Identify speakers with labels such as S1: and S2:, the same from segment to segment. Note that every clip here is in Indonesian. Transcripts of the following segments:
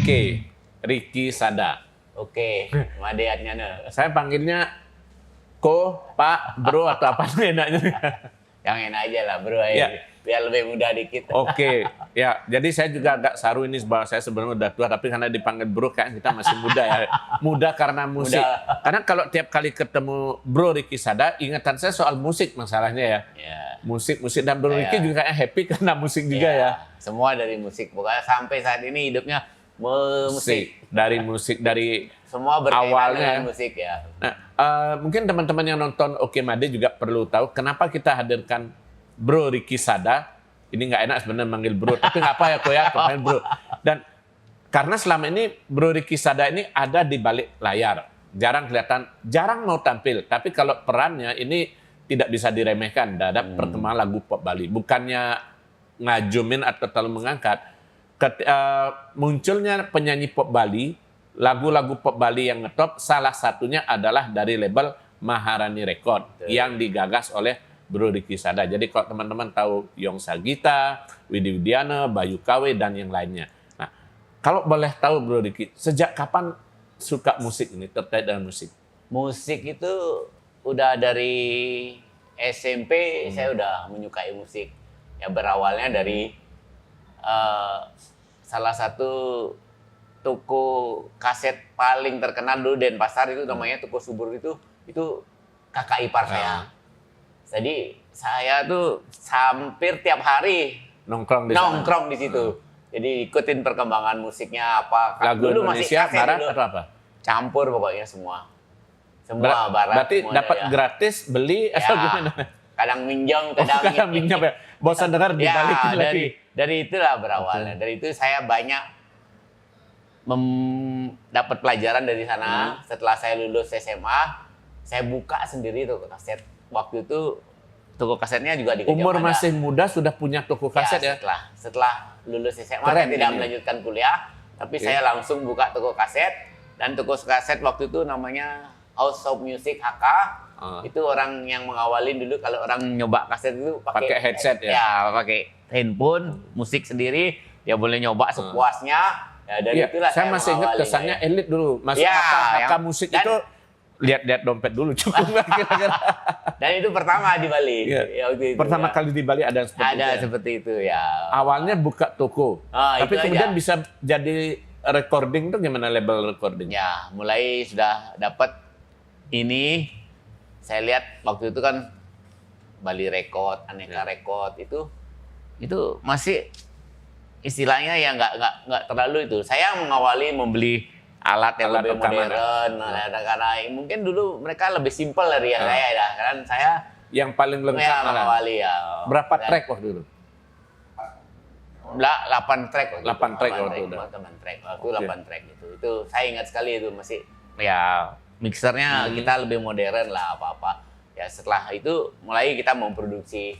S1: Oke, Ricky Sada.
S2: Oke, Madeatnya nih.
S1: Saya panggilnya Ko, Pak, Bro atau apa nih enaknya?
S2: Yang enak aja lah bro,
S1: Ya.
S2: biar lebih mudah dikit.
S1: Oke, ya. Jadi saya juga agak saru ini bahwa saya sebenarnya udah tua, tapi karena dipanggil Bro kan kita masih muda ya. Muda karena musik.
S2: Muda.
S1: Karena kalau tiap kali ketemu Bro Ricky Sada, ingatan saya soal musik masalahnya ya.
S2: Ya.
S1: Musik dan Bro
S2: Ya.
S1: Ricky juga happy karena musik juga ya.
S2: Semua dari musik, pokoknya sampai saat ini hidupnya musik.
S1: Dari
S2: Semua berkaitan
S1: awalnya.
S2: dengan musik ya.
S1: Nah, mungkin teman-teman yang nonton Oke Made juga perlu tahu kenapa kita hadirkan Bro Ricky Sada. Ini nggak enak sebenarnya manggil Bro, tapi nggak apa ya kok ya, panggil Bro. Dan karena selama ini Bro Ricky Sada ini ada di balik layar, jarang kelihatan, jarang mau tampil. Tapi kalau perannya ini tidak bisa diremehkan. Ada perkembangan lagu pop Bali, bukannya ngajumin atau terlalu mengangkat. Munculnya penyanyi pop Bali, lagu-lagu pop Bali yang ngetop, salah satunya adalah dari label Maharani Record yang digagas oleh Bro Ricky Sada. Jadi kalau teman-teman tahu Yong Sagita, Widi Widiana, Bayu KW, dan yang lainnya. Nah, kalau boleh tahu Bro Ricky, sejak kapan suka musik ini, terkait dengan musik?
S2: Musik itu udah dari SMP saya udah menyukai musik. Ya berawalnya dari salah satu toko kaset paling terkenal dulu Denpasar itu namanya Toko Subur itu kakak ipar saya. Jadi saya tuh hampir tiap hari nongkrong di situ. Jadi ikutin perkembangan musiknya apa.
S1: Lagu
S2: dulu
S1: Indonesia,
S2: masih kaset
S1: barat
S2: dulu.
S1: atau apa?
S2: Campur pokoknya semua. Semua barat.
S1: Berarti
S2: semuanya,
S1: dapat
S2: ya.
S1: gratis, beli,
S2: Ya,
S1: atau gimana?
S2: kadang minjam,
S1: Kadang minyak ya. Bosan dengar dibalikin
S2: ya,
S1: lagi.
S2: dari itulah berawalnya. Dari itu saya banyak dapat pelajaran dari sana. Setelah saya lulus SMA, saya buka sendiri toko kaset. Waktu itu toko kasetnya juga di Gajah
S1: Umur
S2: Mada.
S1: masih muda sudah punya toko kaset ya?
S2: Setelah lulus SMA
S1: Keren
S2: saya tidak
S1: ini.
S2: melanjutkan kuliah, tapi saya langsung buka toko kaset. Dan toko kaset waktu itu namanya House of Music HK. Itu orang yang mengawalin dulu kalau orang nyoba kaset itu
S1: Pakai headset ya?
S2: Ya, pakai handphone, musik sendiri, dia boleh nyoba sepuasnya. Ya, dari
S1: Iya,
S2: itulah
S1: saya masih ingat
S2: mengawali,
S1: kesannya
S2: ya.
S1: elit dulu. Masuk
S2: Ya,
S1: HK
S2: yang-
S1: musik
S2: dan-
S1: itu lihat-lihat dompet dulu cukup nggak kira-kira.
S2: Dan itu pertama di Bali.
S1: Iya.
S2: Ya, waktu itu,
S1: Pertama
S2: ya.
S1: kali di Bali ada yang seperti
S2: Ada
S1: itu ya?
S2: seperti itu ya.
S1: Awalnya buka toko,
S2: Ah,
S1: tapi
S2: itu
S1: kemudian
S2: aja.
S1: bisa jadi recording tuh gimana label recording?
S2: Ya, mulai sudah dapat ini. Saya lihat waktu itu kan Bali Record, Aneka Record itu masih istilahnya ya nggak terlalu itu. Saya mengawali membeli alat yang
S1: Alat
S2: lebih
S1: rekaman.
S2: modern, karena mungkin dulu mereka lebih simpel dari yang saya ya. Kan saya
S1: Yang paling lengkap malah.
S2: mengawali ya.
S1: Berapa
S2: Dan
S1: track waktu itu?
S2: 8 track waktu
S1: 8 track waktu itu.
S2: 8 track. Waktu
S1: Oke.
S2: 8 track itu. Itu saya ingat sekali itu masih ya mixernya kita lebih modern lah apa-apa. Ya setelah itu mulai kita memproduksi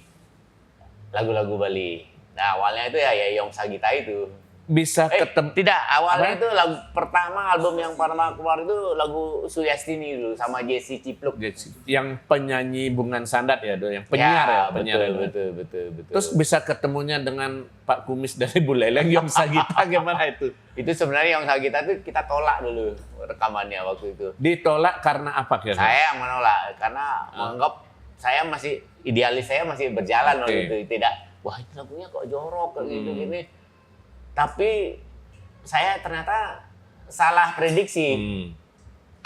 S2: lagu-lagu Bali. Nah awalnya itu ya Yong Sagita itu.
S1: Bisa ketemu.
S2: Tidak, awalnya
S1: Apa?
S2: itu lagu pertama album yang pertama keluar itu lagu Suyastini dulu sama Jesse Cipluk.
S1: Yang penyanyi Bungan Sandat ya, yang penyiar ya, penyiar.
S2: Betul.
S1: Terus bisa ketemunya dengan Pak Kumis dari Buleleng, Yong Sagita gimana itu?
S2: Itu sebenarnya Yong Sagita itu kita tolak dulu rekamannya waktu itu.
S1: Ditolak karena apa kira-kira?
S2: Saya yang menolak karena menganggap saya masih idealis saya masih berjalan waktu itu, tidak wah itu lagunya kok jorok kayak gitu gini. Tapi saya ternyata salah prediksi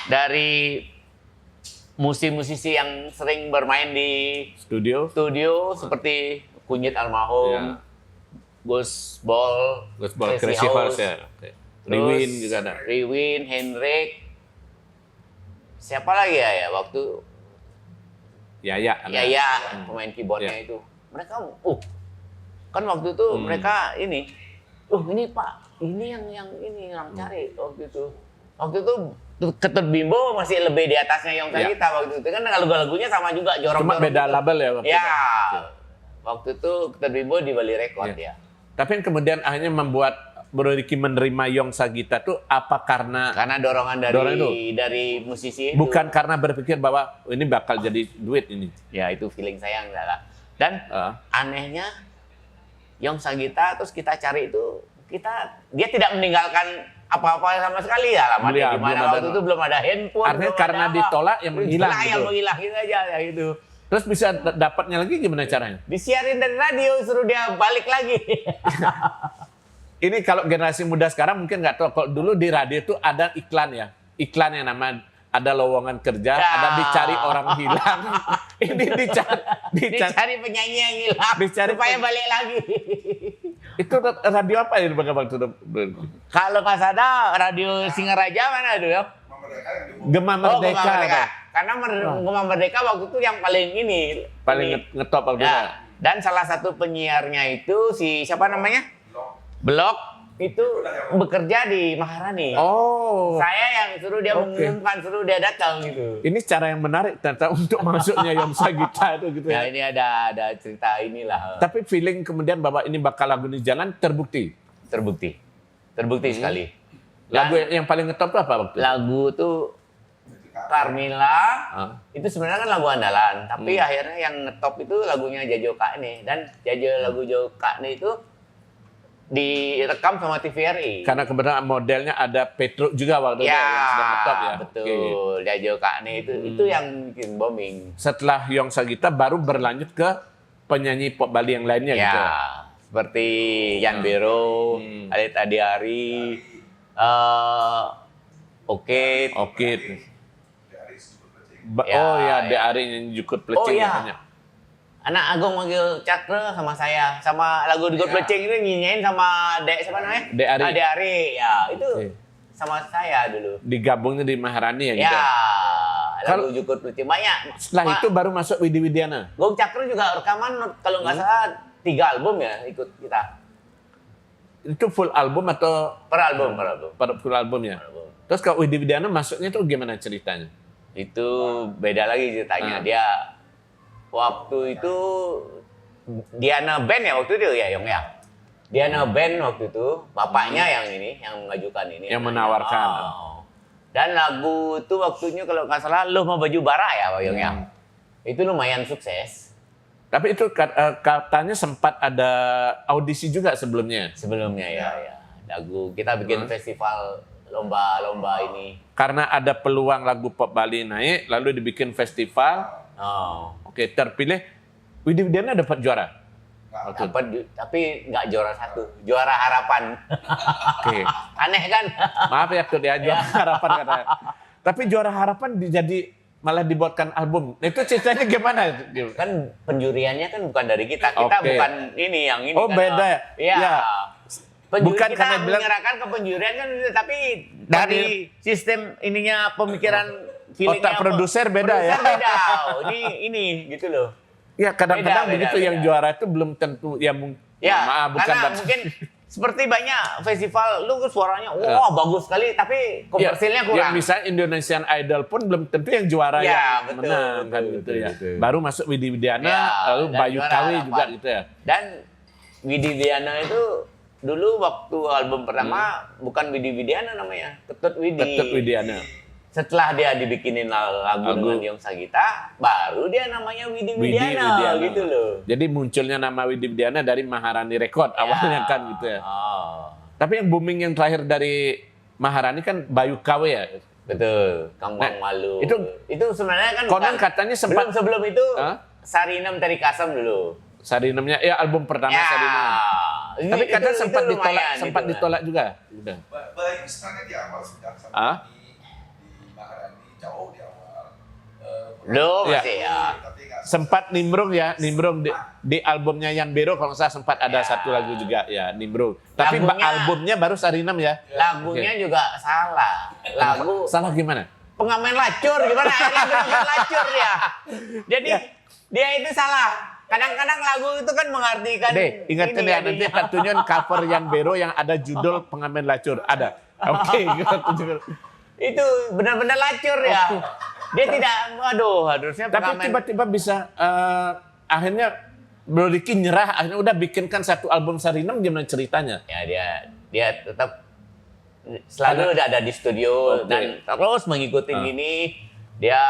S2: dari musisi-musisi yang sering bermain di
S1: Studio?
S2: seperti Kunyit Almarhum,
S1: Ya.
S2: Gus Ball,
S1: Crazy Horse ya. Oke. Riwin juga ada.
S2: Riwin, Hendrik. Siapa lagi ya waktu
S1: Yaya.
S2: ya pemain keyboardnya itu. Mereka kan waktu itu mereka ini Pak, ini yang cari waktu itu. Waktu itu Ketut Bimbo masih lebih di atasnya Yong Sagita waktu itu kan lagu-lagunya sama juga jorok.
S1: Cuma beda label ya waktu
S2: Ya.
S1: itu.
S2: Waktu itu Ketut Bimbo di Bali Record ya.
S1: Tapi yang kemudian akhirnya membuat Bro Ricky menerima Yong Sagita tuh apa karena
S2: Dorongan dari musisi itu.
S1: bukan karena berpikir bahwa ini bakal jadi duit ini.
S2: Ya itu feeling saya enggak lah. Dan anehnya Yong Sagita terus kita cari itu dia tidak meninggalkan apa-apa sama sekali ya. Alamatnya
S1: Iya,
S2: di mana
S1: belum ada.
S2: waktu itu belum ada handphone.
S1: Artinya
S2: belum
S1: karena
S2: ada apa.
S1: ditolak yang menghilang
S2: Ditolak
S1: gitu.
S2: yang menghilang gitu aja ya gitu.
S1: Terus bisa dapatnya lagi gimana caranya?
S2: Disiarin dari radio, suruh dia balik lagi.
S1: Ini kalau generasi muda sekarang mungkin nggak tahu. Kalau dulu di radio itu ada iklan ya. Iklan yang nama ada lowongan kerja,
S2: Ya.
S1: ada dicari orang hilang. Ini dicari
S2: Dicari penyanyi yang hilang
S1: Dicari
S2: supaya balik lagi.
S1: itu radio apa ya Bang Abang tuh?
S2: Kalau nggak salah radio Singaraja mana itu ya?
S1: Gema Merdeka.
S2: Gema Merdeka.
S1: apa?
S2: Karena Gema Merdeka waktu itu yang paling ini.
S1: Paling
S2: ini.
S1: ngetop waktu itu.
S2: Ya. Dan salah satu penyiarnya itu si siapa namanya? Blok itu bekerja di Maharani.
S1: Oh.
S2: Saya yang suruh dia
S1: Oke.
S2: mengumumkan, suruh dia datang gitu.
S1: Ini cara yang menarik ternyata untuk masuknya Yomsa Gita itu gitu
S2: Ya
S1: ya.
S2: ini ada cerita inilah.
S1: Tapi feeling kemudian bahwa ini bakal lagu ini jalan terbukti.
S2: Terbukti sekali.
S1: Lagu
S2: Dan
S1: yang paling ngetop itu apa waktu itu?
S2: lagu tuh Carmila
S1: Ah.
S2: itu sebenarnya kan lagu andalan, tapi akhirnya yang ngetop itu lagunya Jajo Kakne, dan lagu Jajo Kakne itu direkam sama TVRI.
S1: Karena kebetulan modelnya ada Petruk juga waktu itu
S2: Ya,
S1: yang sedang ngetop ya.
S2: betul.
S1: Oke.
S2: Jajo Kakne itu yang bikin booming.
S1: Setelah Yomsa Gita baru berlanjut ke penyanyi pop Bali yang lainnya
S2: Ya,
S1: gitu.
S2: seperti Yan Bero, Alit Adiari, Oke,
S1: Oke.
S2: Ya,
S1: Oh ya,
S2: ya.
S1: De Ari yang jukut
S2: Oh,
S1: pelecing
S2: ya.
S1: namanya.
S2: Anak Agung manggil Cakra sama saya, sama lagu Digot Plecing ini nyanyiin sama Dek siapa namanya?
S1: De Ari.
S2: De Ari, ya itu
S1: Oke.
S2: sama saya dulu.
S1: Digabungnya di Maharani ya
S2: Ya,
S1: gitu.
S2: lagu Digot Plecing banyak.
S1: Setelah itu baru masuk Widi Widiana.
S2: Gong Cakra juga rekaman kalau nggak salah 3 album ya ikut kita.
S1: Itu full album atau
S2: Per album.
S1: full albumnya?
S2: Per album.
S1: Terus kalau Widi Widiana masuknya tuh gimana ceritanya?
S2: Itu beda lagi ceritanya. Dia waktu itu Diana Band ya waktu itu ya Yong ya. Diana Band waktu itu bapaknya yang mengajukan ini.
S1: Yang menawarkan.
S2: Oh. Dan lagu itu waktunya kalau nggak salah Lu Mau Baju Bara ya Pak Yong ya. Itu lumayan sukses
S1: Tapi itu katanya sempat ada audisi juga sebelumnya.
S2: sebelumnya ya. Lagu kita bikin festival lomba-lomba ini.
S1: Karena ada peluang lagu pop Bali naik, lalu dibikin festival.
S2: Oh.
S1: Oke, terpilih. Widi Widiana dapat juara.
S2: Tapi nggak juara 1, juara harapan.
S1: Oke.
S2: Aneh kan?
S1: Maaf ya tuh dia juara harapan katanya. Tapi juara harapan jadi malah dibuatkan album. Itu ceritanya gimana?
S2: Kan penjuriannya kan bukan dari kita. Kita
S1: Oke.
S2: bukan ini yang ini.
S1: Oh,
S2: kan.
S1: beda ya?
S2: Iya.
S1: Ya.
S2: Penjuri
S1: Bukan
S2: kita
S1: karena bilang-
S2: menyerahkan ke penjurian kan, tapi dari sistem ininya pemikiran feelingnya
S1: Otak produser beda ya?
S2: Produser beda. Oh, ini gitu loh.
S1: Ya kadang-kadang
S2: Beda,
S1: begitu
S2: beda.
S1: yang juara itu belum tentu ya
S2: Ya,
S1: maaf bukan
S2: karena
S1: berarti-
S2: mungkin seperti banyak festival lu suaranya wah bagus sekali tapi komersilnya
S1: Ya,
S2: kurang.
S1: misalnya Indonesian Idol pun belum tentu yang juara
S2: Ya,
S1: yang
S2: betul,
S1: menang kan
S2: betul,
S1: gitu
S2: betul,
S1: ya.
S2: betul.
S1: Baru masuk Widi Widiana,
S2: Ya,
S1: lalu
S2: dan
S1: Bayu
S2: juara
S1: Kawi
S2: harapan.
S1: juga gitu ya.
S2: Dan Widi Widiana itu dulu waktu album pertama bukan Widi Widiana namanya, Ketut Widi.
S1: Ketut Widiana.
S2: Setelah dia dibikinin lagu dengan Yong Sagita, baru dia namanya Widi
S1: Widi
S2: Widiana,
S1: Widiana.
S2: gitu loh.
S1: Jadi munculnya nama Widi Widiana dari Maharani Record awalnya kan gitu ya.
S2: Oh,
S1: Tapi yang booming yang terakhir dari Maharani kan Bayu Kawi ya.
S2: betul. Kampung
S1: Nah,
S2: Malu.
S1: itu-
S2: itu sebenarnya kan
S1: Konon
S2: bukan-
S1: katanya sempat
S2: sebelum itu
S1: Hah?
S2: Sarinem Teri Kasem dulu.
S1: Sarinemnya ya album pertama
S2: Ya.
S1: Sarinem. Tapi
S2: Itu-
S1: katanya
S2: itu
S1: sempat
S2: lumayan,
S1: ditolak, sempat
S2: itu,
S1: ditolak juga. Udah.
S3: Baik, sebenarnya di awal sudah sama
S1: Ah?
S3: di Maharani jauh di awal.
S2: Loh,
S1: Ya.
S2: masih ya.
S3: Tapi nggak
S1: Sempat nimbrung ya, nimbrung di albumnya Yan Bero kalau nggak salah sempat ada
S2: Ya.
S1: satu lagu juga ya nimbrung. Tapi
S2: Lagunya-
S1: albumnya baru Sarinem ya.
S2: Lagunya juga salah. Lagu
S1: Salah gimana?
S2: pengamen lacur gimana? Lagu pengamen lacur ya. Jadi
S1: Ya.
S2: dia itu salah. Kadang-kadang lagu itu kan mengartikan
S1: Deh, ingatkan
S2: ini
S1: ya nanti
S2: jadinya.
S1: kita tunjukin cover Yan Bero yang ada judul Pengamen Lacur. Ada. Oke, kita tunjukin.
S2: Itu benar-benar lacur ya. Dia tidak, waduh, harusnya
S1: Tapi
S2: pengamen.
S1: tiba-tiba bisa akhirnya Bro Ricky nyerah, akhirnya udah bikinkan satu album Sarinem gimana ceritanya?
S2: Ya dia tetap selalu ada di studio.
S1: Oke.
S2: Dan terus mengikuti gini. Dia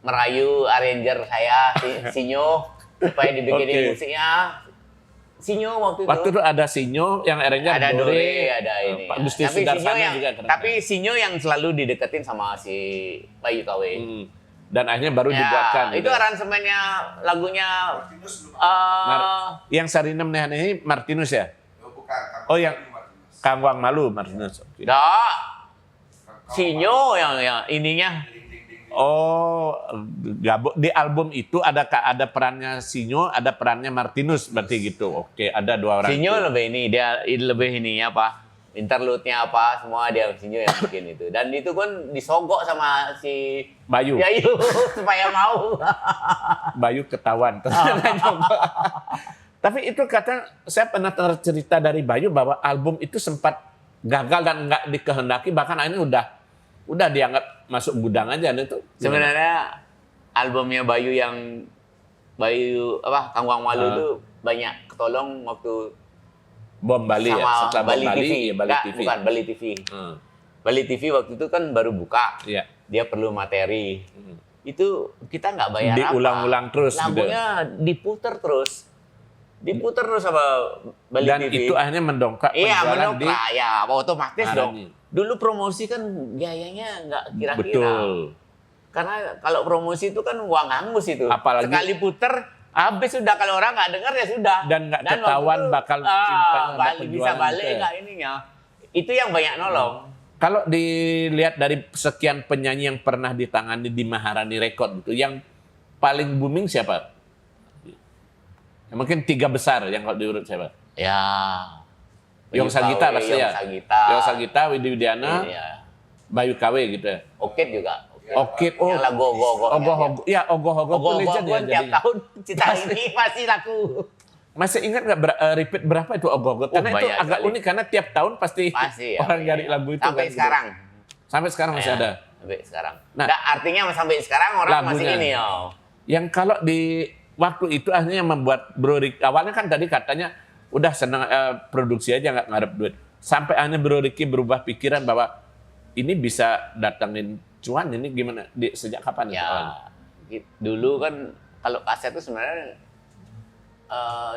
S2: merayu arranger saya Sinyo supaya dibikinin
S1: Oke.
S2: musiknya. Sinyo waktu itu.
S1: Waktu itu ada Sinyo yang eranya
S2: ada Dore, ada ini.
S1: Pak Gusti
S2: Tapi Sinyo
S1: Sudarsana
S2: yang,
S1: juga keren.
S2: tapi Sinyo yang selalu dideketin sama si Bayu KW.
S1: Dan akhirnya baru dibuatkan.
S2: Itu
S1: gitu.
S2: aransemennya lagunya
S3: Martinus belum.
S1: Yang Sarinem Nehan ini Martinus ya?
S3: Oh, bukan.
S1: Oh, yang
S3: Martinus.
S1: Kangwang Malu Martinus. Oke.
S2: Sinyo yang ininya.
S3: Ding, ding, ding, ding.
S1: Oh, di album itu ada perannya Sinyo, ada perannya Martinus berarti gitu. Oke, ada dua orang.
S2: Sinyo
S1: itu.
S2: lebih ini, dia lebih ininya apa? Interlude-nya apa, semua dia Sinyo yang bikin itu. Dan itu kan disogok sama si
S1: Bayu.
S2: Yayu supaya mau.
S1: Bayu ketahuan. Tapi itu kata saya pernah cerita dari Bayu bahwa album itu sempat gagal dan nggak dikehendaki, bahkan akhirnya udah dianggap masuk gudang aja itu.
S2: Sebenarnya albumnya Bayu yang Kangwang Malu itu banyak ketolong waktu
S1: Bom Bali ya,
S2: sama
S1: setelah
S2: Bali
S1: Bom Bali,
S2: TV.
S1: ya, Bali
S2: Nggak,
S1: TV.
S2: bukan Bali TV. Bali TV waktu itu kan baru buka.
S1: Iya.
S2: Dia perlu materi. Itu kita nggak bayar
S1: Diulang-ulang terus gitu.
S2: Lagunya diputer terus. Diputer terus sama Bali
S1: Dan
S2: TV.
S1: itu akhirnya mendongkrak
S2: Iya,
S1: penjualan
S2: mendongkrak. Ya, otomatis
S1: Maharani.
S2: dong. Dulu promosi kan biayanya nggak kira-kira.
S1: Betul.
S2: Karena kalau promosi itu kan uang hangus itu.
S1: Apalagi-
S2: sekali puter habis sudah, kalau orang nggak dengar ya sudah.
S1: Dan nggak
S2: waktu
S1: ketahuan
S2: itu,
S1: bakal simpan ada
S2: balik, bisa
S1: penjualan
S2: balik
S1: itu ya.
S2: nggak ininya. Itu yang banyak nolong.
S1: Kalau dilihat dari sekian penyanyi yang pernah ditangani di Maharani Record itu, yang paling booming siapa? Ya, mungkin 3 besar yang kalau diurut siapa?
S2: Ya.
S1: Yong Sagita pasti ya. Yong Sagita, Widi Widiana,
S2: Iya.
S1: Bayu KW gitu ya.
S2: Okit juga.
S1: Oke, oh.
S2: Yang lagu Ogoh-Ogoh.
S1: Ogoh-ogoh. Ya, Ogoh-Ogoh itu legend ya
S2: Tiap
S1: jadinya.
S2: tahun cita ini masih laku.
S1: Masih ingat nggak repeat berapa itu Ogoh-Ogoh? Karena itu
S2: banyak
S1: agak
S2: sekali.
S1: unik karena tiap tahun pasti
S2: Masih ya.
S1: orang nyari lagu itu.
S2: Sampai
S1: kan, gitu.
S2: sekarang.
S1: Sampai sekarang masih
S2: Ya,
S1: ada.
S2: Sampai sekarang.
S1: Nah,
S2: Nah, artinya sampai sekarang orang masih
S1: lagunya.
S2: ini ya.
S1: Yang kalau di waktu itu akhirnya yang membuat Bro Ricky, awalnya kan tadi katanya udah senang produksi aja nggak ngarep duit. Sampai akhirnya Bro Ricky berubah pikiran bahwa ini bisa datangin cuan, ini gimana? Sejak kapan itu awalnya?
S2: Ya, dulu kan kalau kaset itu sebenarnya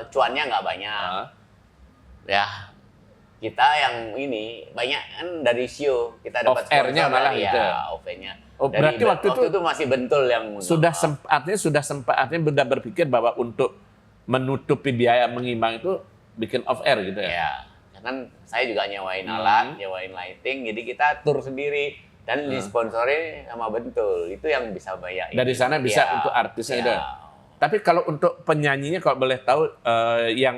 S2: cuannya nggak banyak. Ya, kita yang ini banyak kan dari show kita dapat
S1: Off air-nya
S2: sponsor
S1: malah
S2: dari,
S1: gitu ya?
S2: off air-nya.
S1: Oh, berarti waktu itu
S2: masih Bentul yang
S1: sudah sudah berpikir bahwa untuk menutupi biaya mengimbang itu bikin off air gitu ya?
S2: Ya, kan saya juga nyewain alat, nyewain lighting, jadi kita tur sendiri dan disponsori sama Bentul. Itu yang bisa bayar.
S1: Dari sana bisa untuk artisnya itu. Tapi kalau untuk penyanyinya kalau boleh tahu yang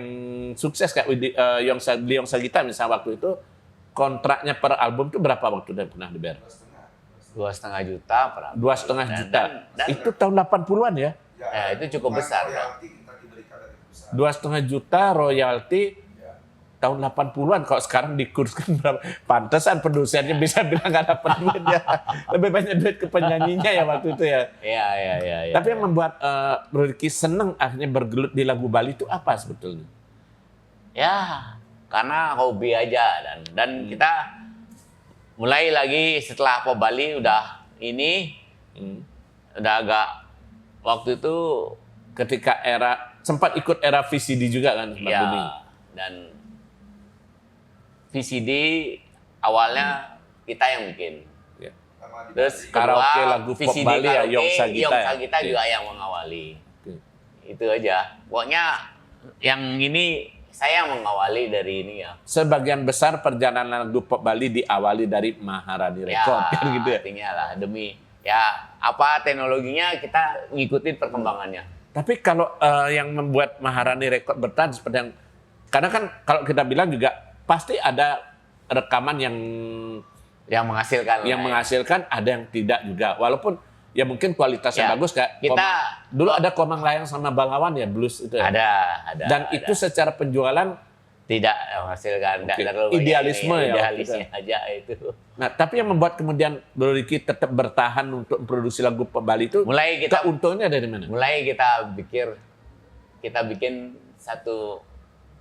S1: sukses kayak Yong Sagita misalnya waktu itu kontraknya per album itu berapa waktu dia pernah dibayar?
S2: 2,5 juta per album.
S1: 2,5 juta.
S2: Dan
S1: Itu tahun 80-an ya?
S2: Ya, itu cukup besar,
S3: royalti kita diberikan dari perusahaan.
S1: 2,5 juta royalti tahun 80-an. Kalau sekarang dikurskan berapa? Pantesan produsernya bisa bilang nggak dapat duit ya. Lebih banyak duit ke penyanyinya ya waktu itu ya.
S2: Iya.
S1: Tapi yang membuat Bro Ricky seneng akhirnya bergelut di lagu Bali itu apa sebetulnya?
S2: Ya, karena hobi aja dan kita mulai lagi setelah Pop Bali udah ini udah agak waktu itu
S1: Ketika sempat ikut era VCD juga kan Bang
S2: ya
S1: Budi?
S2: dan VCD awalnya kita yang bikin.
S1: Ya.
S3: Sama di
S2: Terus
S3: Bali.
S1: Karaoke
S2: kedua,
S1: lagu Pop
S2: VCD
S1: Bali ya,
S2: karaoke,
S1: Yong Sagita
S2: Yong
S1: ya?
S2: Sagita
S1: Oke.
S2: juga yang mengawali.
S1: Oke.
S2: Itu aja. Pokoknya yang ini saya yang mengawali dari ini ya.
S1: Sebagian besar perjalanan lagu Pop Bali diawali dari Maharani Record kan gitu ya.
S2: Artinya lah demi ya apa teknologinya kita ngikutin perkembangannya.
S1: Tapi kalau yang membuat Maharani Record bertahan seperti yang karena kan kalau kita bilang juga pasti ada rekaman yang
S2: Yang
S1: menghasilkan, ada yang tidak juga. Walaupun ya mungkin kualitasnya
S2: Ya,
S1: bagus kayak
S2: kita-
S1: dulu ada Komang Layang sama Bangawan ya blues itu ya.
S2: ada.
S1: Dan itu secara penjualan
S2: tidak menghasilkan, tidak
S1: Oke.
S2: terlalu banyak
S1: Idealisme
S2: ini,
S1: ya,
S2: idealisnya aja itu.
S1: Nah, tapi yang membuat kemudian Bro Ricky tetap bertahan untuk memproduksi lagu Pop Bali itu
S2: Mulai kita
S1: keuntungannya dari mana?
S2: kita bikin satu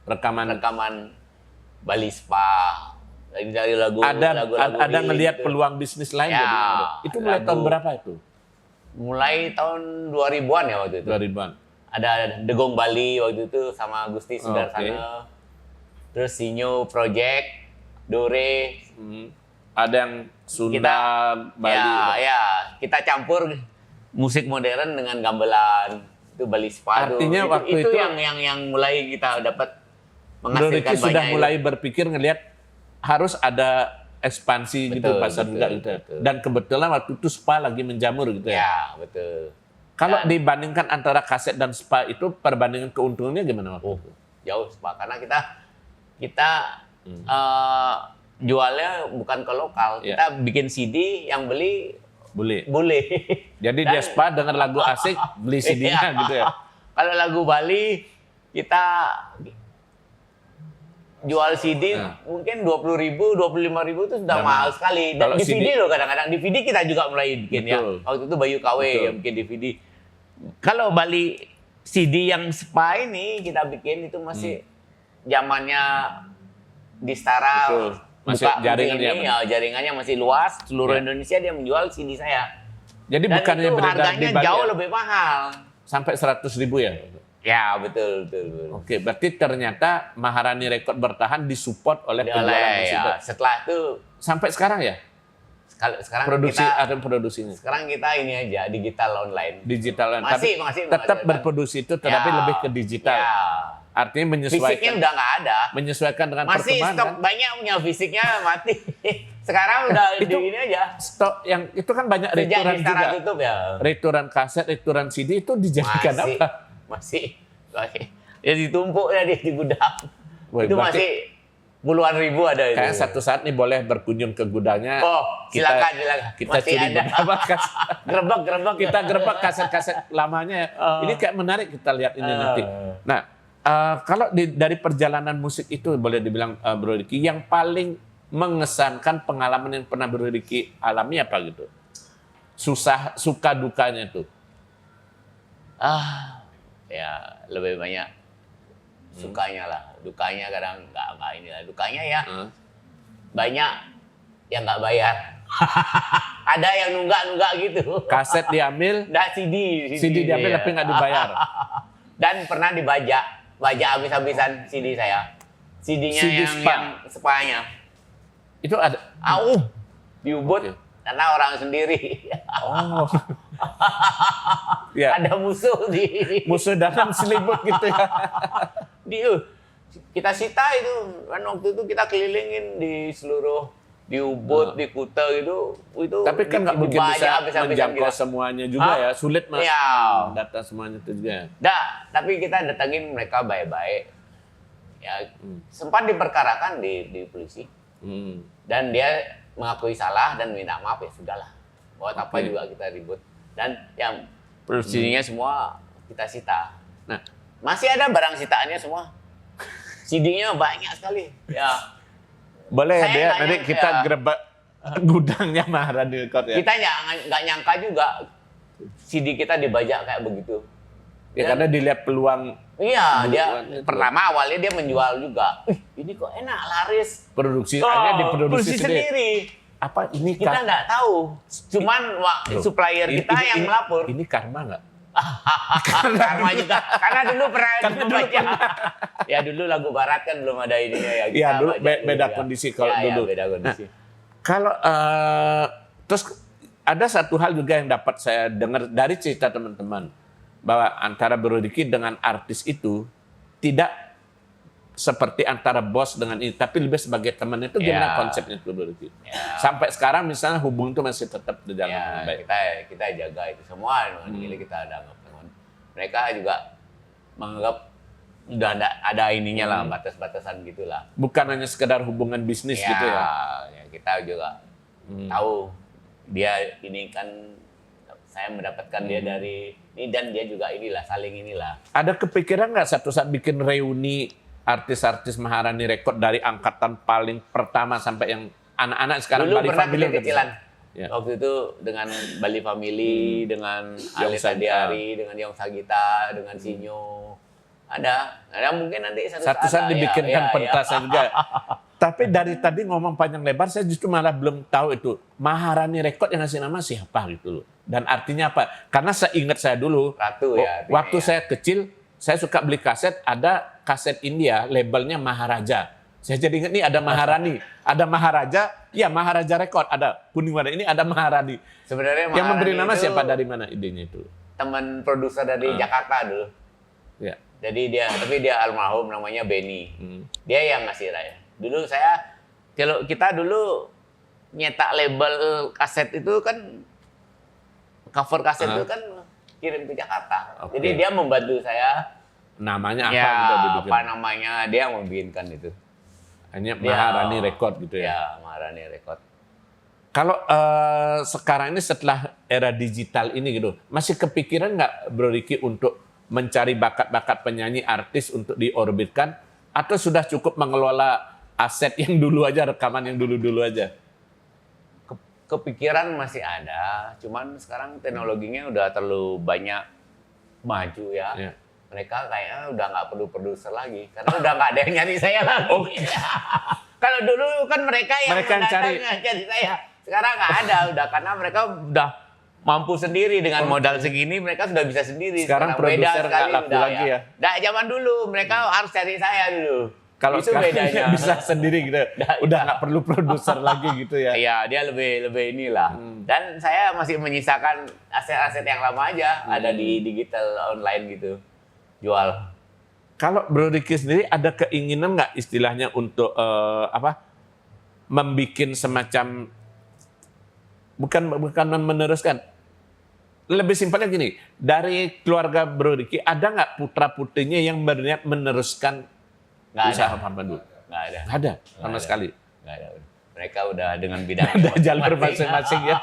S1: Rekaman
S2: rekaman Bali Spa dari lagu
S1: ada
S2: lagu
S1: ngelihat
S2: gitu.
S1: peluang bisnis lain
S2: Ya,
S1: jadinya ada. Itu mulai
S2: lagu-
S1: tahun berapa itu?
S2: Mulai tahun 2000-an ya waktu itu.
S1: 2000-an.
S2: Ada Degong Bali waktu itu sama Gusti Sudarsana. Terus Sinyo Project, Dore.
S1: Ada yang Sunda, Bali.
S2: Ya, kita campur musik modern dengan gamelan. Itu Bali Spado.
S1: Artinya waktu itu
S2: yang mulai kita dapat
S1: Bro
S2: menghasilkan
S1: Ricky sudah
S2: banyak
S1: mulai berpikir ngelihat harus ada ekspansi gitu pasar juga gitu. Dan kebetulan waktu itu spa lagi menjamur gitu ya.
S2: Ya, betul.
S1: Kalau dibandingkan antara kaset dan spa itu perbandingan keuntungannya gimana waktu itu?
S2: Jauh spa karena kita jualnya bukan ke lokal. Kita bikin CD yang beli boleh.
S1: Jadi dia spa dengan lagu asik beli CD-nya gitu ya.
S2: Kalau lagu Bali kita jual CD mungkin 20.000, 25.000 itu sudah mahal sekali. Dan
S1: kalau
S2: DVD loh kadang-kadang. DVD kita juga mulai bikin ya. Waktu itu Bayu KW yang bikin DVD. Kalau Bali CD yang spa ini kita bikin itu masih zamannya di Stara.
S1: Masih
S2: jaringannya masih luas. Seluruh Indonesia dia menjual CD saya.
S1: Jadi
S2: Dan
S1: bukannya
S2: itu
S1: beredar di
S2: harganya
S1: Bali
S2: jauh
S1: ya?
S2: lebih mahal.
S1: Sampai 100.000 ya?
S2: Ya, betul.
S1: Oke, berarti ternyata Maharani Record bertahan disupport oleh penjualan musik.
S2: Ya, setelah itu
S1: sampai sekarang ya?
S2: Sekarang
S1: Produksi
S2: kita
S1: ada produksinya.
S2: sekarang kita ini aja digital online.
S1: Digital
S2: Masih
S1: tetap berproduksi itu tetapi lebih ke digital.
S2: Ya.
S1: Artinya menyesuaikan.
S2: Fisiknya udah nggak ada.
S1: Menyesuaikan dengan
S2: Masih
S1: perkembangan.
S2: stok banyak punya fisiknya mati. Sekarang udah di ini aja.
S1: Stok yang itu kan banyak
S2: Sejak
S1: returan
S2: di Stara
S1: juga.
S2: tutup ya.
S1: Returan kaset, returan CD itu dijadikan apa?
S2: Masih. Ya ditumpuk ya di gudang.
S1: Woy,
S2: itu
S1: berarti
S2: masih puluhan ribu ada itu.
S1: kayak satu saat nih boleh berkunjung ke gudangnya.
S2: Oh, silakan.
S1: Kita
S2: Masih
S1: curi
S2: ada.
S1: beberapa kaset.
S2: Gerebek.
S1: Kita gerebek kaset-kaset lamanya ya. Ini kayak menarik kita lihat ini nanti. Nah, kalau dari perjalanan musik itu boleh dibilang Bro Ricky yang paling mengesankan pengalaman yang pernah Bro Ricky alami apa gitu? Suka dukanya tuh.
S2: Ya lebih banyak sukanya lah. Dukanya kadang nggak ini lah. Dukanya ya banyak yang nggak bayar. Ada yang nunggak gitu.
S1: Kaset diambil, CD diambil tapi nggak dibayar.
S2: Dan pernah dibajak habis-habisan CD saya. CD-nya
S1: CD
S2: yang spanya.
S1: Itu ada.
S2: Diubut karena orang sendiri.
S1: Oh. Ya.
S2: Ada musuh
S1: dalam selimut gitu ya.
S2: Kita sita itu kan waktu itu kita kelilingin di seluruh di Ubud, di Kuta gitu. Itu
S1: tapi kan nggak mungkin bisa menjangkau
S2: kita.
S1: Semuanya juga ya. Sulit mas.
S2: Ya.
S1: Data semuanya itu juga.
S2: Tapi kita datangin mereka baik-baik. Ya, sempat diperkarakan di polisi. Dan dia mengakui salah dan minta maaf ya sudahlah. Buat apa juga kita ribut. Dan yang produksinya semua kita sita.
S1: Nah,
S2: masih ada barang sitaannya semua. CD-nya banyak sekali. Ya.
S1: Boleh
S2: Saya
S1: deh nanti kita gerebek gudangnya Maharani Record ya.
S2: Kita nggak nyangka juga CD kita dibajak kayak begitu.
S1: Ya karena dilihat peluang.
S2: Iya, dia pertama awalnya dia menjual juga. Ini kok enak, laris.
S1: Hanya diproduksi
S2: sendiri.
S1: Apa ini?
S2: Kita nggak tahu. Cuman supplier kita yang melapor.
S1: Ini karma nggak?
S2: Karma juga. Karena dulu pernah dibaca. Ya dulu lagu barat kan belum ada ininya ya.
S1: Iya dulu beda kondisi kalau dulu.
S2: Beda kondisi.
S1: Kalau terus ada satu hal juga yang dapat saya dengar dari cerita teman-teman bahwa antara Bro Ricky dengan artis itu tidak seperti antara bos dengan ini, tapi lebih sebagai teman. Itu gimana konsepnya itu Bro Ricky? Sampai sekarang misalnya hubungan itu masih tetap berjalan dengan baik.
S2: Kita jaga itu semua. Kita ada teman. Mereka juga menganggap udah ada ininya lah, batas-batasan gitulah.
S1: Bukan hanya sekedar hubungan bisnis gitu ya.
S2: Ya kita juga tahu dia ini kan saya mendapatkan dia dari ini dan dia juga saling inilah.
S1: Ada kepikiran nggak satu saat bikin reuni artis-artis Maharani Record dari angkatan paling pertama sampai yang anak-anak sekarang
S2: dulu
S1: Bali
S2: pernah
S1: Family
S2: kecil-kecilan.
S1: Ya.
S2: Waktu itu dengan Bali Family, dengan Alisa Diari, dengan Yong Sagita, dengan Sinyo. Ada mungkin nanti satu
S1: saat dibikinkan pentasan juga. Tapi dari tadi ngomong panjang lebar, saya justru malah belum tahu itu Maharani Record yang ngasih nama siapa gitu loh. Dan artinya apa? Karena seingat saya dulu,
S2: Ratu ya. artinya
S1: waktu
S2: ya.
S1: saya kecil, saya suka beli kaset, ada kaset India, labelnya Maharaja. Saya jadi ingat nih ada Maharani, ada Maharaja, ya Maharaja Record, ada kuning warna ini, ada Maharani.
S2: Sebenarnya
S1: Yang memberi
S2: Maharani
S1: nama
S2: itu
S1: siapa, dari mana idenya itu?
S2: teman produser dari Jakarta dulu.
S1: Ya.
S2: Jadi tapi dia almarhum, namanya Benny.
S1: Hmm.
S2: Dia yang ngasih raya. Dulu kalau kita dulu nyetak label kaset itu kan, cover kaset itu kan kirim ke Jakarta.
S1: Oke.
S2: Jadi dia membantu saya.
S1: Namanya apa?
S2: Ya,
S1: udah dibikin.
S2: apa namanya, dia yang membikinkan itu.
S1: Hanya
S2: Dia-
S1: Maharani Record gitu ya.
S2: Ya, Maharani Record.
S1: Kalau sekarang ini setelah era digital ini gitu, masih kepikiran nggak Bro Ricky untuk mencari bakat-bakat penyanyi artis untuk diorbitkan, atau sudah cukup mengelola aset yang dulu aja, rekaman yang dulu-dulu aja?
S2: Kepikiran masih ada, cuman sekarang teknologinya udah terlalu banyak maju ya.
S1: Ya.
S2: Mereka kayaknya udah nggak perlu produser lagi, karena udah nggak ada yang nyari saya lagi.
S1: Oh.
S2: Kalau dulu kan mereka yang
S1: cari.
S2: cari saya. Sekarang nggak ada, udah, karena mereka udah mampu sendiri dengan modal segini, mereka sudah bisa sendiri.
S1: Sekarang produser nggak laku
S2: udah,
S1: lagi ya?
S2: Nah, zaman dulu mereka harus cari saya dulu.
S1: Kalau
S2: itu
S1: sekarang
S2: bedanya.
S1: bisa sendiri gitu, udah nggak perlu produser lagi gitu ya?
S2: Iya, dia lebih inilah. Dan saya masih menyisakan aset-aset yang lama aja, ada di digital online gitu, jual.
S1: Kalau Bro Ricky sendiri ada keinginan nggak istilahnya untuk membikin semacam, bukan meneruskan, lebih simpelnya gini, dari keluarga Bro Ricky ada nggak putra putrinya yang berniat meneruskan
S2: Nggak
S1: usaha
S2: ada.
S1: Papandu?
S2: Nggak ada.
S1: Nggak ada sama
S2: ada.
S1: sekali.
S2: Nggak ada. Mereka udah dengan bidang
S1: Ada jalur masing-masing ya.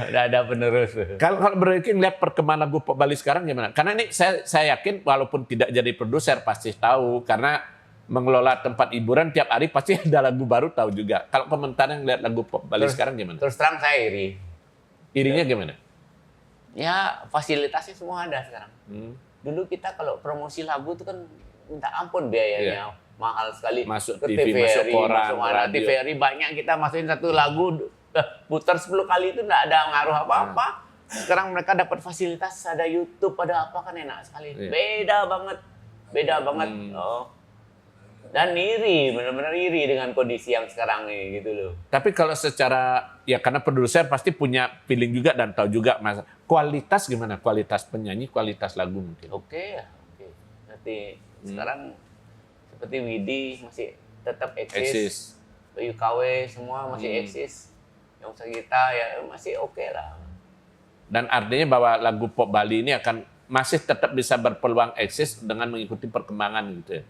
S2: Udah ada penerus.
S1: Kalau Bro Ricky ngeliat perkembangan lagu pop Bali sekarang gimana? Karena ini saya yakin walaupun tidak jadi produser pasti tahu, karena mengelola tempat hiburan tiap hari pasti ada lagu baru tahu juga. Kalau komentarnya ngeliat lagu pop Bali sekarang gimana?
S2: Terus terang saya iri.
S1: Irinya gimana?
S2: Ya, fasilitasnya semua ada sekarang.
S1: Hmm.
S2: Dulu kita kalau promosi lagu itu kan minta ampun biayanya. Mahal sekali.
S1: Masuk
S2: ke
S1: TV, masuk
S2: TVRI,
S1: koran,
S2: masuk mana,
S1: radio.
S2: TVRI banyak, kita masukin satu lagu, putar 10 kali itu nggak ada ngaruh apa-apa. Sekarang mereka dapat fasilitas, ada YouTube, ada apa, kan enak sekali.
S1: Iya.
S2: Beda banget. Oh. Dan iri, benar-benar iri dengan kondisi yang sekarang ini gitu loh.
S1: Tapi kalau secara, ya karena produser pasti punya feeling juga dan tahu juga mas. Kualitas gimana? Kualitas penyanyi, kualitas lagu mungkin.
S2: Oke. Nanti sekarang seperti Widi masih tetap eksis. UKW semua masih eksis. Yang Sagita ya masih oke lah.
S1: Dan artinya bahwa lagu pop Bali ini akan masih tetap bisa berpeluang eksis dengan mengikuti perkembangan gitu ya.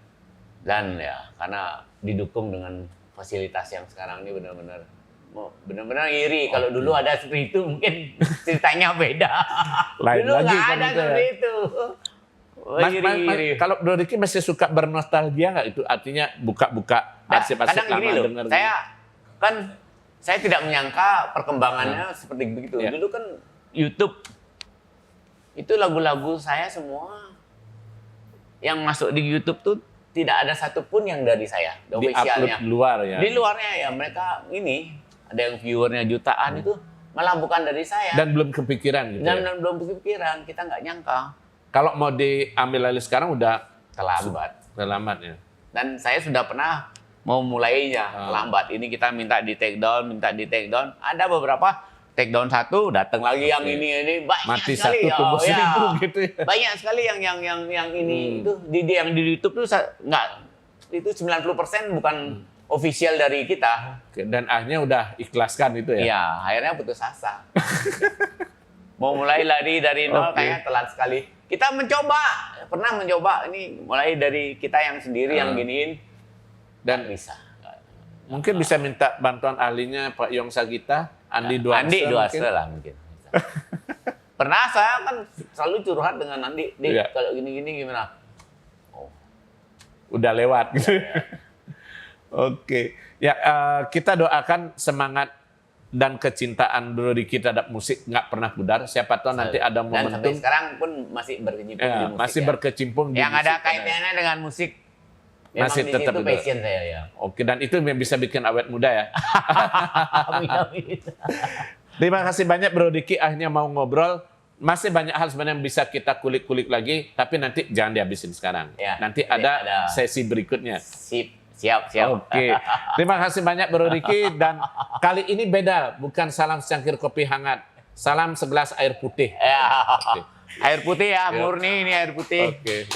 S2: Dan ya karena didukung dengan fasilitas yang sekarang ini benar-benar iri. Kalau dulu ada seperti itu mungkin ceritanya beda.
S1: Lain
S2: Dulu
S1: lagi
S2: nggak
S1: kan
S2: ada
S1: itu ya.
S2: seperti itu. Iri.
S1: Kalau Bro Ricky masih suka bernostalgia nggak itu? Artinya buka-buka arsip-arsip
S2: Kadang gini
S1: lama
S2: loh,
S1: denger.
S2: saya tidak menyangka perkembangannya seperti begitu.
S1: Ya.
S2: Dulu kan YouTube itu lagu-lagu saya semua yang masuk di YouTube tuh tidak ada satupun yang dari saya,
S1: di
S2: officialnya.
S1: upload luar ya.
S2: Di luarnya ya mereka ini ada yang viewernya jutaan itu malah bukan dari saya.
S1: Dan belum kepikiran gitu.
S2: Dan
S1: Ya.
S2: belum kepikiran, kita nggak nyangka.
S1: Kalau mau diambil alih sekarang udah
S2: Terlambat.
S1: terlambat ya.
S2: Dan saya sudah pernah mau mulainya lambat. Ini kita minta di take down. Ada beberapa take down satu, datang lagi yang ini banyak
S1: Mati
S2: sekali.
S1: satu tumbuh seribu gitu ya.
S2: Banyak sekali yang ini itu yang di YouTube tuh nggak, itu 90% bukan official dari kita.
S1: Oke, dan akhirnya udah ikhlaskan itu ya.
S2: Iya, akhirnya putus asa. Mau mulai lari dari nol
S1: Oke.
S2: kayaknya telat sekali. Kita pernah mencoba ini mulai dari kita yang sendiri yang giniin.
S1: Dan
S2: Bisa.
S1: mungkin bisa minta bantuan ahlinya Pak Yong Sagita, Andi Duarsa.
S2: Andi Duarsa
S1: mungkin.
S2: lah mungkin. Pernah saya kan selalu curhat dengan Andi, Dik,
S1: Iya.
S2: kalau gini-gini gimana?
S1: Udah lewat gitu. Oke. Ya, kita doakan semangat dan kecintaan Bro Ricky terhadap musik nggak pernah pudar. Siapa tahu nanti ada
S2: Dan sampai
S1: momentum
S2: sekarang pun masih berkecimpung di musik.
S1: masih
S2: ya.
S1: berkecimpung di
S2: Yang ada
S1: musik.
S2: kaitannya dengan musik. Memang
S1: Masih
S2: di
S1: tetap
S2: situ
S1: itu.
S2: passion saya ya.
S1: Oke, dan itu yang bisa bikin awet muda ya.
S2: Amin, amin.
S1: Terima kasih banyak Bro Diki akhirnya mau ngobrol. Masih banyak hal sebenarnya yang bisa kita kulik-kulik lagi, tapi nanti jangan dihabisin sekarang.
S2: Ya,
S1: Nanti
S2: nanti
S1: ada
S2: ada.
S1: sesi berikutnya.
S2: Siap.
S1: Oke. Terima kasih banyak Bro Diki, dan kali ini beda, bukan salam secangkir kopi hangat. Salam segelas air putih.
S2: Ya.
S1: Oke.
S2: Air putih ya,
S1: Ya.
S2: murni ini air putih.
S1: Oke.